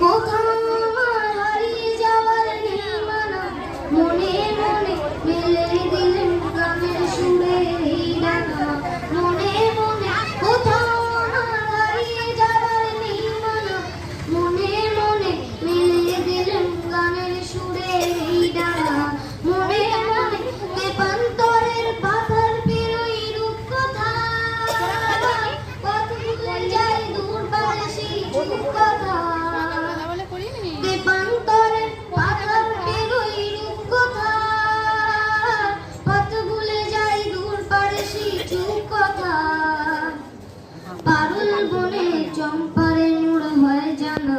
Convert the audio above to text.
কোথাও আমার হারিয়ে যাওয়ার নিমানা মনে মনে মেলে দিলেন গানের সুরে ডানা মনে মনে কোথাও আমার হারিয়ে যাওয়ার নিমানা মনে মনে মেলে দিলেন গানের সুরে ডানা মনে মনে তেপান্তরের পাথার পেরোই রূপ কথা পথ ভুলে যাই দূর বাসি চুপ কথা তেপান্তরের পাথার পেরোই রূপ কথা পথ ভুলে যাই দূর বাসি চুপ কথা পারুল বনে চম্পারে মোড় হয় জানা